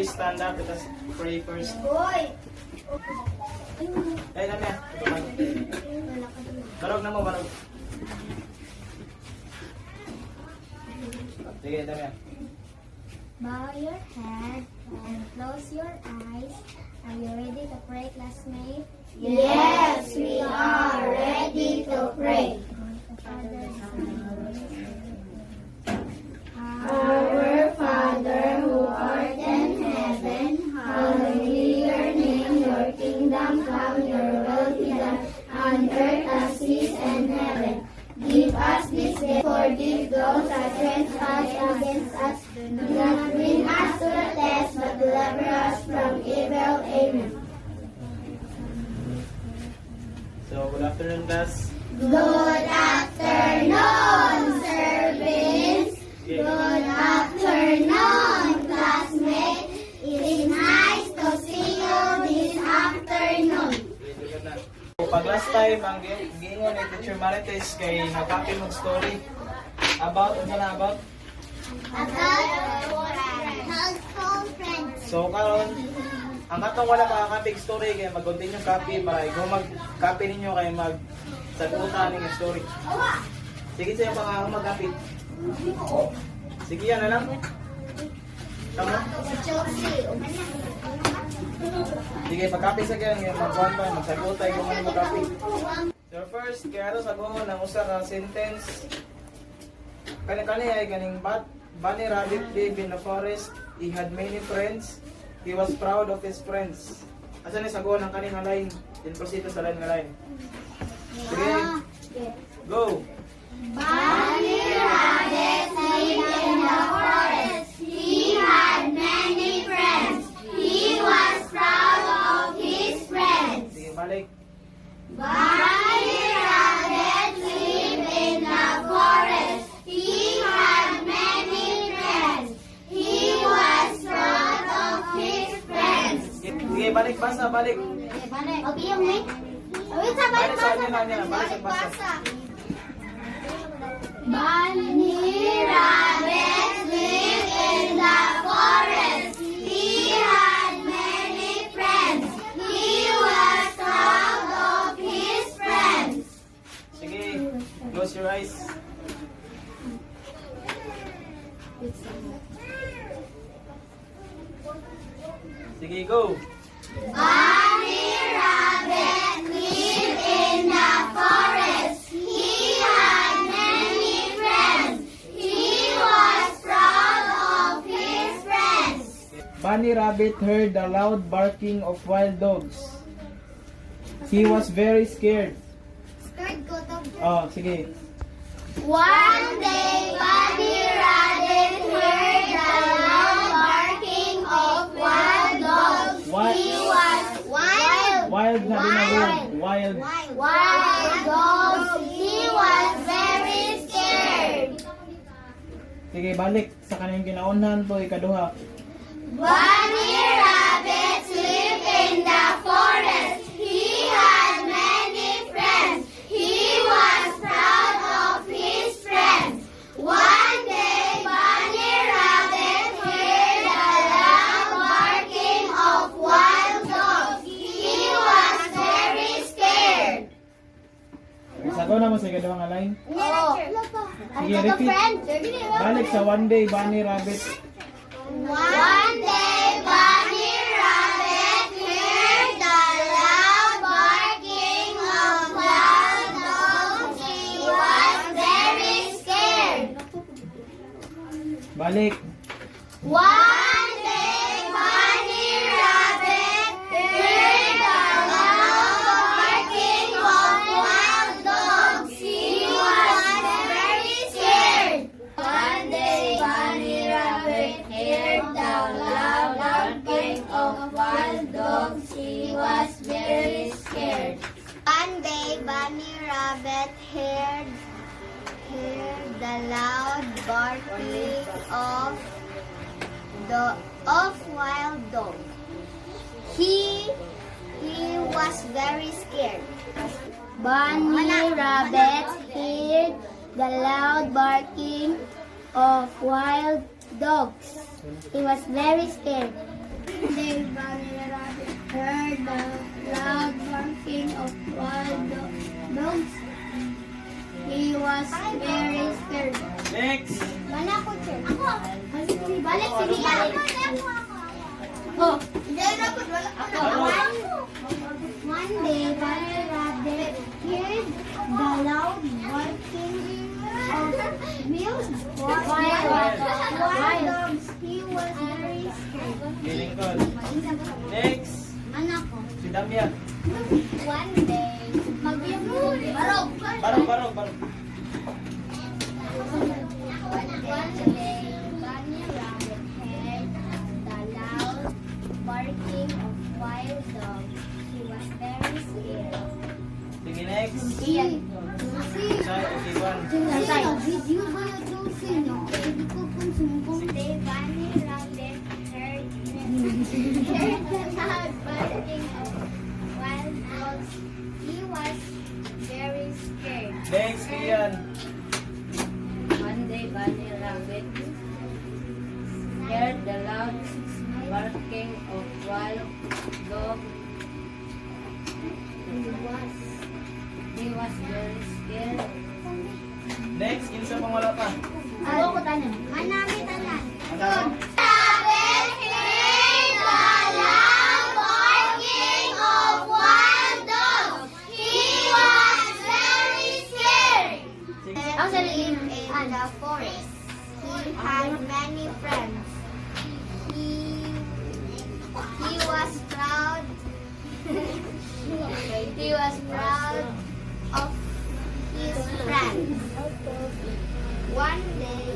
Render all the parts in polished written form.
please stand up. Let us pray first. Ay, dami ah. Barog na mo, barog. Sige, dami ah. Bow your head and close your eyes. Are you ready to pray, classmate? Yes, we are ready to pray. Our Father who art in heaven, hallowed be your name. Your kingdom come, your will be done on earth as it is in heaven. Give us this day, forgive those that trespass against us. Do not bring us to the test, but deliver us from evil. Amen. So, good afternoon, class. Good afternoon, Sir Vince. Okay. Good afternoon, classmates. It is nice to see you this afternoon. So, pag last time, ang gingon ni Teacher Marites kay nagkapin mong story about, ano na about? Household friends. So, karon ang katong wala makakapig story kaya mag-continue copy para ikaw mag-copy ninyo kaya mag-sagutan ng story. Sige sa'yo mga mag-copy. Sige yan na lang. Tama? Sige, pag-copy sa kanya, mag-1 pa, mag-sagutan kung ano mag-copy. So first, kaya ito saguhon ng usa ka sentence. Kani-kani ay kaning Bunny Rabbit lived in the forest. He had many friends. He was proud of his friends. Asa ni saguhon ang kaning line? Then proceed to sa line nga line. Sige. Go. Bunny Rabbit lived in the forest. He had many friends. He was proud of his friends. Sige, balik. Bunny Rabbit lived in the forest. He had many friends. He was proud of his friends. Sige, balik. Basa, balik. Okay, yung may? Balik sa kanya na. Balik sa basa. Bunny Rabbit lived in the forest. He had many friends. He was proud of his friends. Sige, close your eyes. Sige, go. Bunny Rabbit lived in the forest. He had many friends. He was proud of his friends. Bunny Rabbit heard the loud barking of wild dogs. He was very scared. Oh, sige. One day, Bunny Rabbit heard the loud barking of wild dogs. What? He was wild. Wild na din ang word. Wild. Wild dogs. He was very scared. Sige, balik sa kanyang kinaunhan to ikaduha. Bunny Rabbit lived in the forest. He had many friends. He was proud of his friends. One day, Bunny Rabbit heard the loud barking of wild dogs. He was very scared. Sago na mo sa ikaduha nga line. Oh. Sige, repeat. Balik sa one day, Bunny Rabbit. One day, Bunny Rabbit heard the loud barking of wild dogs. He was very scared. Balik. One day, Bunny Rabbit heard the loud barking of wild dogs. He was very scared. One day, Bunny Rabbit heard the loud barking of wild dogs. He was very scared. One day, Bunny Rabbit heard the loud barking of wild dog. He was very scared. Bunny Rabbit heard the loud barking of wild dogs. He was very scared. bunny rabbit heard the loud barking of wild dogs. He was very scared. Next. Mana ko, sir? Ako. Balik, sige, balik. Oh, one day, Bunny Rabbit heard the loud barking of wild dogs. He was very scared. Lingkod. Next. Anak ko. Si Damian. One day, barog. Barog. One day, Bunny Rabbit heard the loud barking of wild dogs. He was very scared. Sige, next. Iyan. Sa Ivan. Video ba yung Josie, no? Hindi ko kung sumbong. Today, Bunny Rabbit heard the loud barking of wild dogs. He was very scared. Next, Ian. One day, Bunny Rabbit heard the loud barking of wild dog. He was very scared. Next, kinsa pang wala pa? Ako ko tanan. Manami tanan. Ano? Rabbit heard the loud barking of wild dogs. He was very scared. Sige. In the forest, he had many friends. He was proud. He was proud of his friends. One day,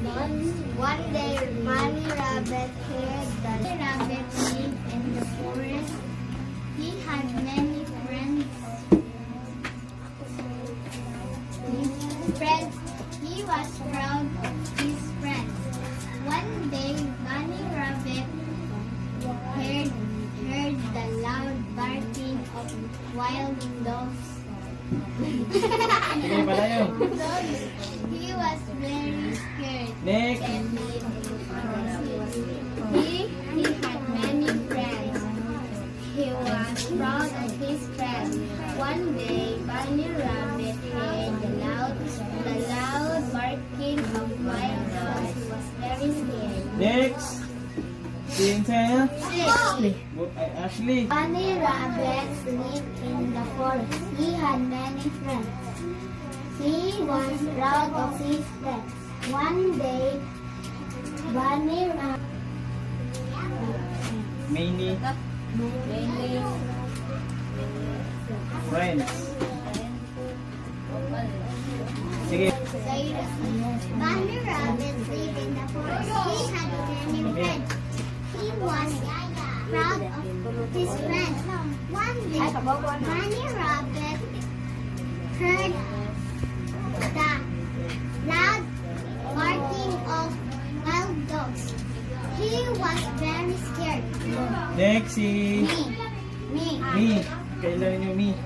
Bunny Rabbit heard that rabbit lived in the forest. He had many friends. He was proud of his friends. One day, Bunny Rabbit heard the loud barking of wild dogs. Sige, palayo. He was very scared. Next. He had many friends. He was proud of his friends. One day, Bunny Rabbit heard the loud barking of wild dogs. He was very scared. Next. Kinsa? Ashley. Ashley. Bunny Rabbit lived in the forest. He had many friends. He was proud of his friends. One day, Bunny Rabbit Minnie. Friends. Sige. Bunny Rabbit lived in the forest. He had many friends. He was proud of his friends. One day, Bunny Rabbit heard the loud barking of wild dogs. He was very scared. Next, si... Me. Me. Kailan ninyo me?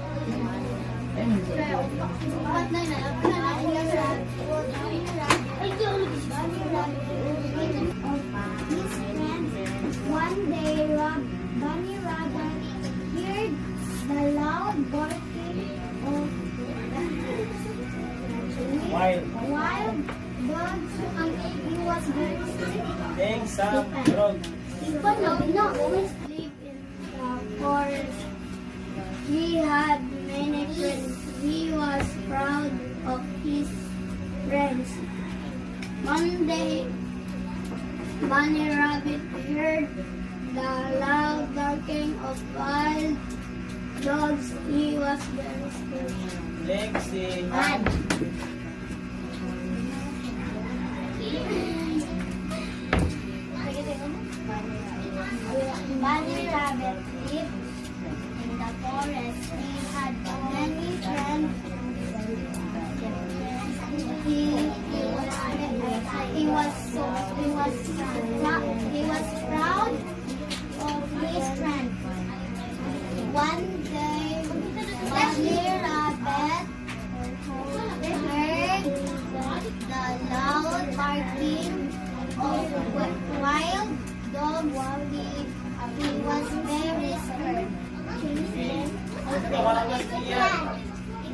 One day, Bunny Rabbit heard the loud barking of Wild. wild dogs. He was very scared. Next, Sam. Frog. No, always live in the forest. He had many friends. He was proud of his friends. One day, Bunny Rabbit heard the loud barking of wild dogs. He was very scared. Next, si... Ann. Bunny Rabbit lived in the forest. He had many friends. He was proud of his friends. One day, Bunny Rabbit heard the loud barking of wild dogs. He was very scared. Wala na siya.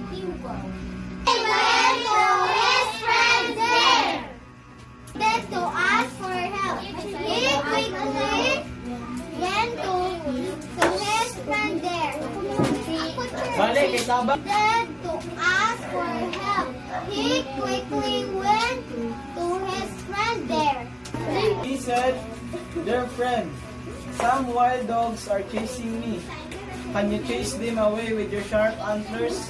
He went to his friends there. Then to ask for help. He quickly went to his friend there. Balik, kay Sabang. Then to ask for help. He quickly went to his friend there. He said, "Dear friend, some wild dogs are chasing me. Can you chase them away with your sharp antlers?"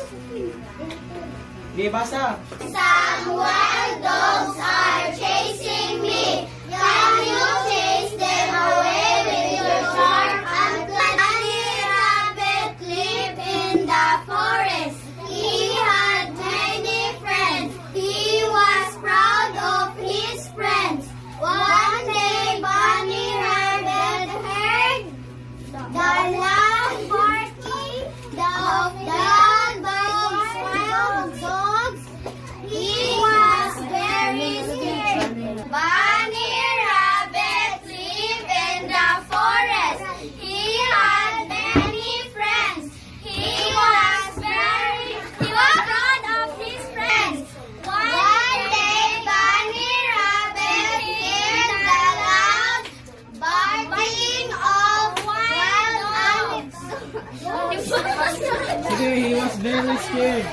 Di basa. Some wild dogs are chasing me. Can you chase them away with your sharp antlers? Bunny Rabbit lived in the forest. He had many friends. He was proud of his friends. One day, Bunny Rabbit heard the loud barking of wild dogs. He was very scared. Bunny Rabbit lived in the forest. He had many friends. He was proud of his friends. One day, Bunny Rabbit heard the loud barking of wild dogs. Sige, he was very scared.